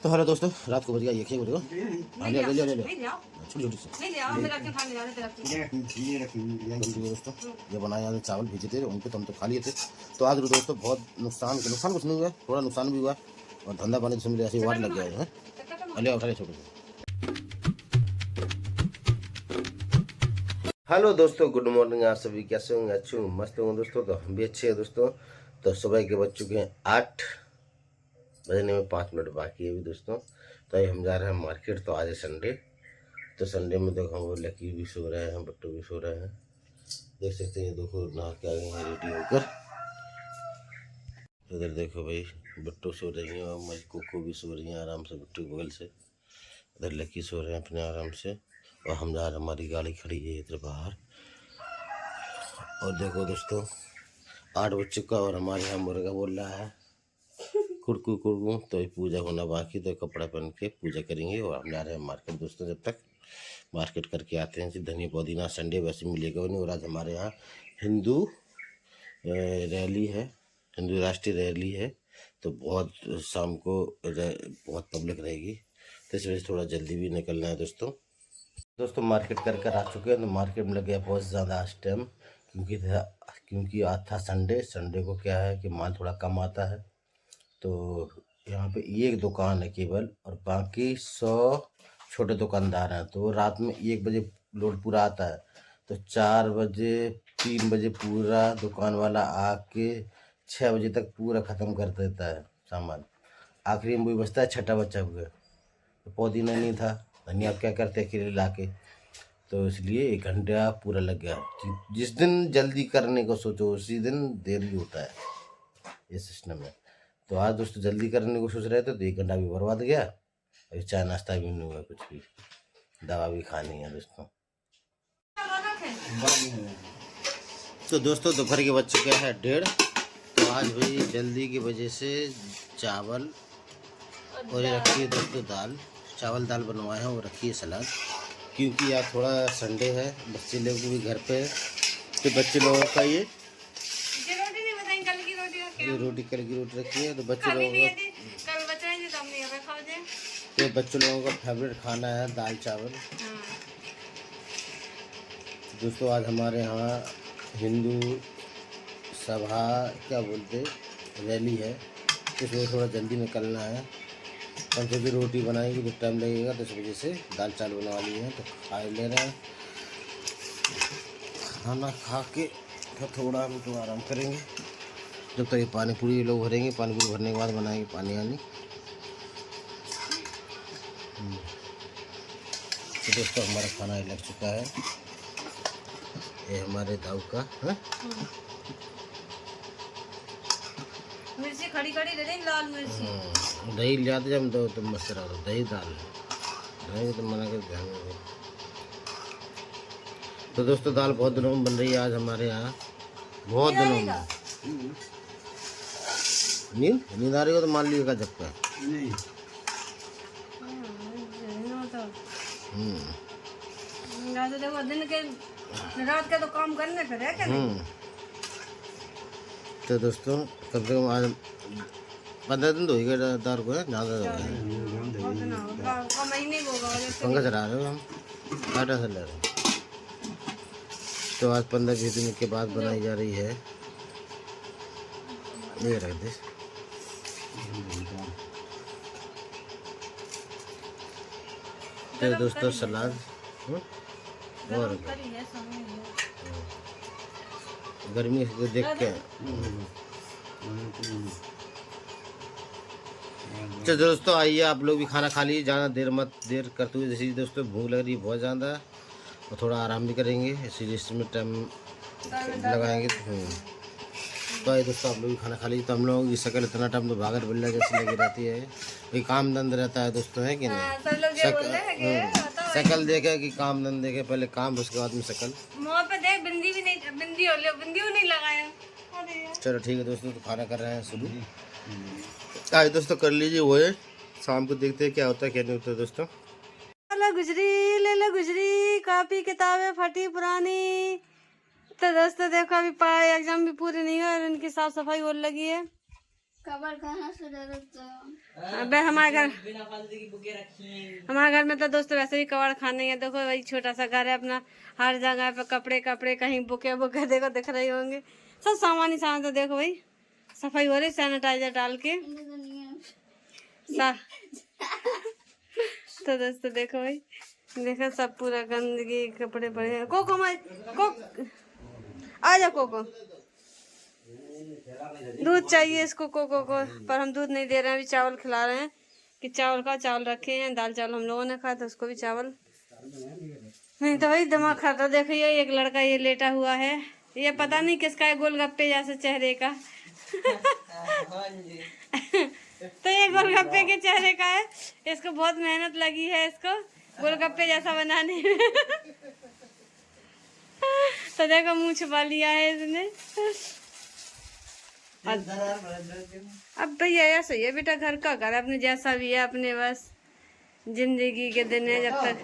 तो हेलो दोस्तों, रात को बज गया 1 बजे को। ले ले ले ले छोटी छोटी सी दोस्तों, ये बनाए यहाँ चावल भेजे थे उनके, तो हम तो खा लिए थे। तो आज दोस्तों बहुत नुकसान कुछ नहीं हुआ, थोड़ा नुकसान भी हुआ और धंधा पानी से मुझे ऐसे वाट लग गया है। अले उठा ले छोटे से। हेलो दोस्तों, गुड मॉर्निंग। आप सभी कैसे होंगे? अच्छे होंगे, मस्त होंगे दोस्तों। तो हम भी अच्छे हैं दोस्तों। तो सुबह के बज चुके हैं 8 बजने में 5 मिनट बाकी है अभी दोस्तों। तो हम जा रहे हैं मार्केट। तो आज है संडे, तो संडे में देखो हम लकी भी सो रहे हैं, बट्टू भी सो रहे हैं। देख सकते हैं, देखो नहा के आ गए हैं रेडी होकर। इधर देखो भाई, बट्टू सो रही है और मज कोको भी सो रही है आराम से बट्टू के बगल से। इधर लकी सो रहे हैं अपने आराम से, और हम जा रहे हैं, हमारी गाड़ी खड़ी है इधर बाहर। और देखो दोस्तों 8 बज चुका और हमारे यहाँ मुर्गा बोल रहा है कुड़कू कुड़कू। तो पूजा होना बाकी, तो कपड़ा पहन के पूजा करेंगे और हम जा रहे हैं मार्केट दोस्तों। जब तक मार्केट करके आते हैं, धनिया पुदीना संडे वैसे मिलेगा नहीं। और आज हमारे यहाँ हिंदू रैली है, हिंदू राष्ट्रीय रैली है। तो बहुत शाम को बहुत पब्लिक रहेगी, तो इस वजह से थोड़ा जल्दी भी निकलना है दोस्तों मार्केट कर आ चुके हैं। तो मार्केट में लग गया बहुत ज़्यादा आज टाइम, क्योंकि आज था संडे को क्या है कि माल थोड़ा कम आता है। तो यहाँ पे एक दुकान है केवल, और बाकी 100 छोटे दुकानदार हैं। तो रात में 1 बजे लोड पूरा आता है, तो 4 बजे 3 बजे पूरा दुकान वाला आके 6 बजे तक पूरा ख़त्म कर देता है सामान। आखिरी में वही बचता है, छठा बच्चा हुआ। तो पुदीना नहीं था, धनिया क्या करते अकेले ला के, तो इसलिए 1 घंटा पूरा लग गया। जिस दिन जल्दी करने को सोचो उसी दिन देरी होता है, ये सिस्टम है। तो आज दोस्तों जल्दी करने को सोच रहे थे, तो 1 घंटा भी बर्बाद गया। अभी चाय नाश्ता भी नहीं हुआ, कुछ भी, दवा भी खानी है दोस्तों। तो दोस्तों दोपहर के बज चुके हैं 1:30। तो आज भाई जल्दी की वजह से चावल और ये रखी है दोस्तों दाल, चावल दाल बनवाए हैं और रखी है सलाद, क्योंकि यार थोड़ा संडे है, बच्चे लोग भी घर पे है। तो बच्चे लोगों का ये रोटी कल की रोटी रखी है। तो बच्चे लोगों का फेवरेट खाना है दाल चावल। दोस्तों आज हमारे यहाँ हिंदू सभा क्या बोलते रैली है, इसलिए थोड़ा जल्दी निकलना है। हम सोचे रोटी बनाएंगे तो टाइम लगेगा, तो इस वजह से दाल चावल बना ली है। तो खा ले रहे हैं, खाना खा के फिर थोड़ा हम तो आराम करेंगे जब तक ये पानी पूरी लोग भरेंगे। पानी पूरी भरने के बाद बनाएंगे पानी आनी। तो दोस्तों हमारा खाना लग चुका है, ये हमारे दाऊ का है। मिर्ची खड़ी खड़ी दे दें, लाल मिर्ची। दही ले आते जब तो मस्त रहा, दही दाल दही तो मना कर ध्यान में। तो दोस्तों दाल बहुत दिनों में बन रही है आज हमारे यहाँ, बहुत दिनों में। नींद आ रही हो तो मान लीजिएगा झपका। देखो दिन के रात के तो काम करने पर है क्या? तो दोस्तों कम से कम आज 15 दिन तो हो गए दाल को, है ज़्यादा हो गए। पंखा चला रहे हो हम, आटा से ले रहे हो। तो आज 15-20 दिन के बाद बनाई जा रही है। ये रख दे। तो दोस्तों सलाद और गर्मी को देख के। तो दोस्तों आइए आप लोग भी खाना खा लीजिए, ज़्यादा देर करते हुए। जैसे दोस्तों भूख लग रही है बहुत ज़्यादा, और थोड़ा आराम भी करेंगे, इसीलिए इसमें टाइम लगाएंगे। तो आइए दोस्तों आप लोग भी खाना खा लीजिए। तो हम लोगों की शक्ल इतना टाइम तो भागर बिल्ला जैसी लगी रहती है, कोई काम धंध रहता है दोस्तों, है कि नहीं? शक्ल देखे कि काम धंध देखे, पहले काम उसके बाद में शक्ल। बिंदी भी नहीं लगाया। चलो ठीक है दोस्तों, तो खाना कर रहे हैं शुरू। आइए दोस्तों कर लीजिए, वो है शाम को देखते हैं क्या होता है क्या नहीं होता है दोस्तों। ले लो गुजरी, कॉपी किताबें फटी पुरानी। तो दोस्तों देखो अभी पढ़ाई एग्जाम भी पूरे नहीं हुए और उनकी साफ सफाई हो लगी है। कवर खाना से डरता। अबे हमारे घर में तो दोस्तों वैसे भी कबाड़ खाने हैं। देखो वही छोटा सा घर है अपना, हर जगह पे कपड़े कपड़े, कहीं बुके बुके देखो दिख रहे होंगे, सब सामान ही सामान। तो देखो भाई सफाई हो रही सैनिटाइजर डाल के तो दोस्तों देखो भाई, देखो सब पूरा गंदगी, कपड़े पड़े हैं। कोको माई आ जा कोको, दूध चाहिए इसको कोको को, पर हम दूध नहीं दे रहे हैं, अभी चावल खिला रहे हैं कि चावल रखे हैं, दाल चावल हम लोगों ने खाया तो उसको भी चावल नहीं तो भाई दिमाग खाता। देखो ये एक लड़का ये लेटा हुआ है, ये पता नहीं किसका है, गोलगप्पे जैसे चेहरे का तो ये गोलगप्पे के चेहरे का है, इसको बहुत मेहनत लगी है इसको गोलगप्पे जैसा बनाने में तो देखो मुंह छुपा लिया है इसने। अब भैया ऐसा ही है बेटा, घर का घर अपने जैसा भी है, अपने बस जिंदगी के दिन है। जब तक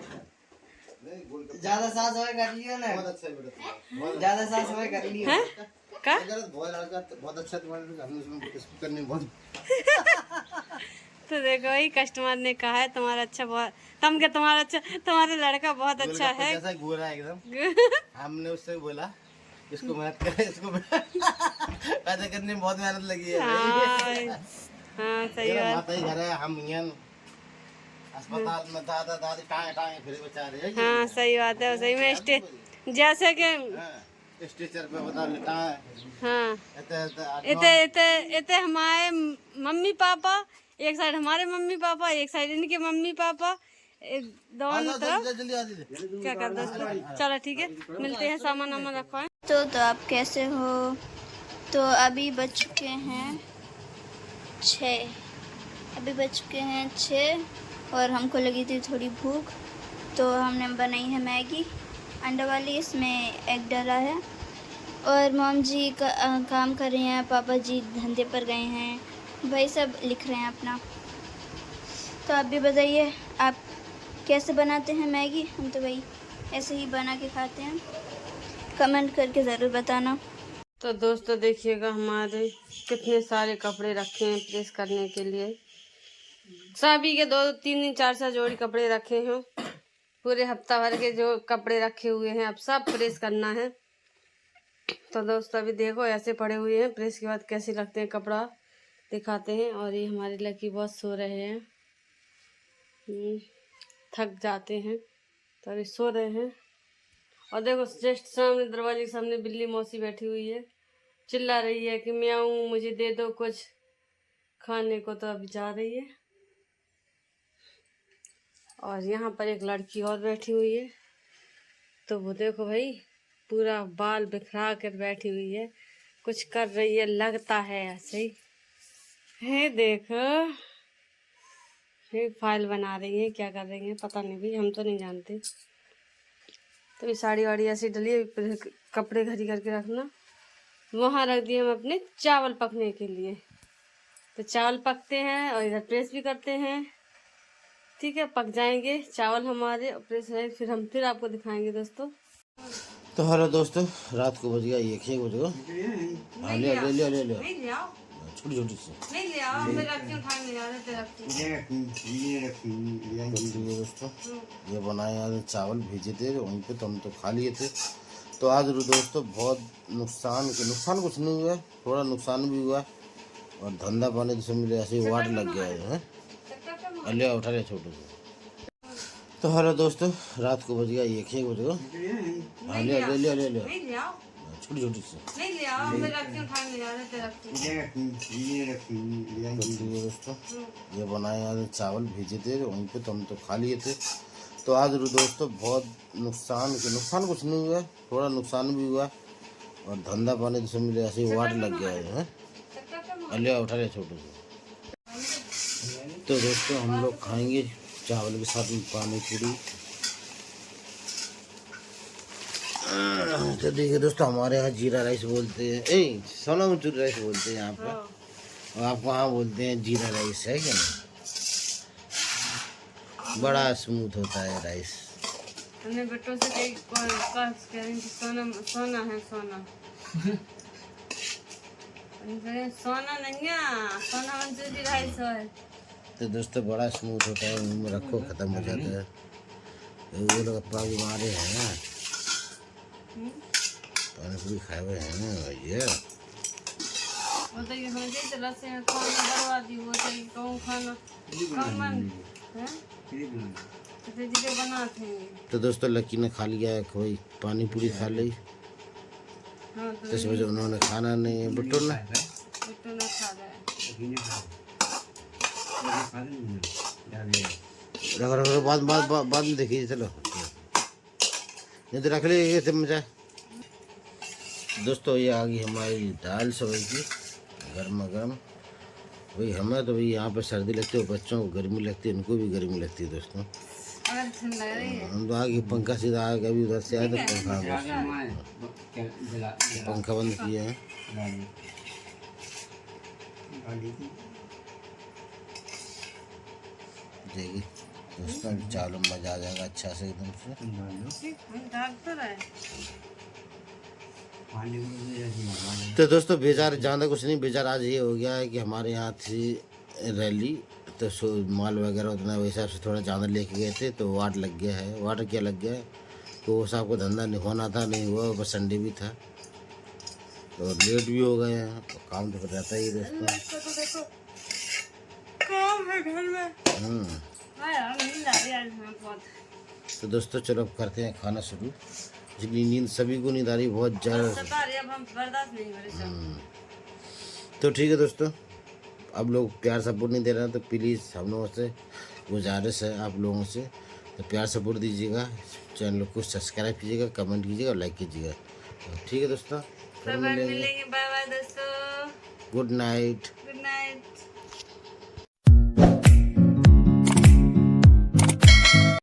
ज्यादा साफ सफाई कर लियो ना, बहुत अच्छा बेटा, ज्यादा साफ सफाई कर लियो है का बहुत अच्छा, तुम्हारे हम उसमें इसको करने में बहुत तो देखो भाई कस्टमर ने कहा है तुम्हारा अच्छा बहुत, तुम क्या तुम्हारा अच्छा, तुम्हारा लड़का बहुत अच्छा है, जैसा गोरा है एकदम हमने उससे बोला इसको मेहनत करे, इसको पैदा करने में बहुत मेहनत लगी है। हाँ सही बात। माता ही घर है, हम यहाँ अस्पताल में दादा दादी टाँगे टाँगे फिर बेचारे। हाँ सही बात है, सही में जैसे कि स्टेचर पे बता लेटा है। हाँ इते हमारे मम्मी पापा, एक साइड हमारे मम्मी पापा, एक साइड इनके मम्मी पापा, दोनों तरफ। क्या कर दोस्तों, चलो ठीक है, मिलते हैं, सामान वामान रखवाएं। तो आप कैसे हो? तो अभी बज चुके हैं 6, और हमको लगी थी थोड़ी भूख, तो हमने बनाई है मैगी अंडा वाली, इसमें एग डाला है। और मॉम जी काम कर रही हैं, पापा जी धंधे पर गए हैं, भाई सब लिख रहे हैं अपना। तो आप भी बताइए आप कैसे बनाते हैं मैगी? हम तो भाई ऐसे ही बना के खाते हैं, कमेंट करके ज़रूर बताना। तो दोस्तों देखिएगा हमारे कितने सारे कपड़े रखे हैं प्रेस करने के लिए, सभी के 2-3 4 जोड़ी कपड़े रखे हैं, पूरे हफ्ता भर के जो कपड़े रखे हुए हैं अब सब प्रेस करना है। तो दोस्तों अभी देखो ऐसे पड़े हुए हैं, प्रेस के बाद कैसे लगते हैं कपड़ा दिखाते हैं। और ये हमारे लकी बहुत सो रहे हैं, थक जाते हैं तो अभी सो रहे हैं। और देखो जस्ट सामने दरवाजे के सामने बिल्ली मौसी बैठी हुई है, चिल्ला रही है कि म्याऊं मुझे दे दो कुछ खाने को, तो अभी जा रही है। और यहाँ पर एक लड़की और बैठी हुई है, तो वो देखो भाई पूरा बाल बिखरा कर बैठी हुई है, कुछ कर रही है लगता है ऐसे ही है। देखो ये फाइल बना रही है, क्या कर रही है पता नहीं भी, हम तो नहीं जानते। तो ये साड़ी वाड़ी ऐसी डली, कपड़े घड़ी करके रखना। वहाँ रख दिए हम अपने चावल पकने के लिए, तो चावल पकते हैं और इधर प्रेस भी करते हैं। ठीक है, पक जाएंगे चावल हमारे, प्रेस है, फिर हम फिर आपको दिखाएंगे दोस्तों। तो हेलो दोस्तों, रात को बज गया 1 बज गया। हाँ ले ले ले ले छोटी छोटी सी नहीं ले आओ, मैं रखती हूँ, उठाने जा रहे थे दोस्तों। ये बनाए आज चावल भेजे थे वहीं पे, तो हम तो खा लिए थे। तो आज दोस्तों बहुत नुकसान कुछ नहीं हुआ, थोड़ा नुकसान भी हुआ, और धंधा पानी जैसे मिले ऐसे ही वाट लग गया है। ले उठा ले छोटू से। तो हेलो दोस्तों, रात को बज गया 1 बज गया। हाँ ले ले ले ले छोटी छोटी सी नहीं ले आओ, मैं रखती हूँ, उठाने जा रहे थे दोस्तों। ये बनाए आज चावल भेजे थे वहीं पे, तो हम तो खा लिए थे। तो आज दोस्तों बहुत नुकसान कुछ नहीं हुआ, थोड़ा नुकसान भी हुआ, और धंधा पानी जैसे मिले ऐसे ही वाट लग गया है। ले उठा ले छोटू से। तो दोस्तों हम लोग खाएंगे चावल के साथ में पानी पूरी। तो देखिए दोस्तों, हमारे यहाँ जीरा राइस बोलते हैं, सोना मसूर राइस बोलते हैं यहाँ पे, और आप वहाँ बोलते हैं जीरा राइस, है क्या नहीं? बड़ा स्मूथ होता है राइस। हमने बेटों से कहीं सोना है सोना सोना नहीं है, सोना मंचूरी 250 है। तो दोस्तों बड़ा स्मूथ होता है, मुंह में रखो खत्म हो जाता है। वो लोग अपना भी मारे हैं ना, पानी पूरी खाए हुए हैं ना भैया। वो तो ये समझे तो रस्से में खाना बर्बादी, वो तो ये कहूँ खाना कम मन है तो जी बनाते हैं। तो दोस्तों लकी ने खा लिया है, कोई पानी पूरी खा ली। हाँ तो 10 बजे उन्होंने खाना नहीं है, बुट्टू ने बिट्टू ना खा रहा है। रख रख रख, बाद में देखिए। चलो नहीं तो रख ले ये चम्मच। दोस्तों ये आ गई हमारी दाल सेवई की गर्मा गर्म। भाई हमें तो भाई यहाँ पे सर्दी लगती है, बच्चों को गर्मी लगती है, उनको भी गर्मी लगती है दोस्तों। अगर ठंड लग रही है हम तो आगे पंखा सीधा आ गया, अभी उधर से आए तो पंखा बंद किए हैं। देखिए दोस्तों चावल में मजा आ जाएगा अच्छा से एकदम से। डॉक्टर है तो दोस्तों बेजार ज़्यादा कुछ नहीं, बेजार आज ये हो गया है कि हमारे यहाँ थी रैली, तो माल वगैरह उतना वही हिसाब से थोड़ा ज़्यादा लेके गए थे, तो वाट लग गया है। वाट क्या लग गया है तो वो साहब को धंधा नहीं होना था, नहीं हुआ, बस संडे भी था तो लेट भी हो गए हैं। तो काम तो फिर रहता ही है दोस्तों। काम है घर में। हाँ यार नींद आ रही है आज हमें बहुत। तो दोस्तों चलो अब करते हैं खाना शुरू। जितनी नींद सभी को नींद आ रही है बहुत ज़्यादा। सता रही है, अब हम बर्दाश्त नहीं कर सकते। तो ठीक है दोस्तों, अब लोग प्यार सपोर्ट नहीं दे रहे हैं तो प्लीज़ हम लोगों से गुजारिश है आप लोगों से, तो प्यार सपोर्ट दीजिएगा, चैनल को सब्सक्राइब कीजिएगा, कमेंट कीजिएगा और लाइक कीजिएगा। तो ठीक है दोस्तों, फिर मिलेंगे। बाय बाय दोस्तों, गुड नाइट। Good night.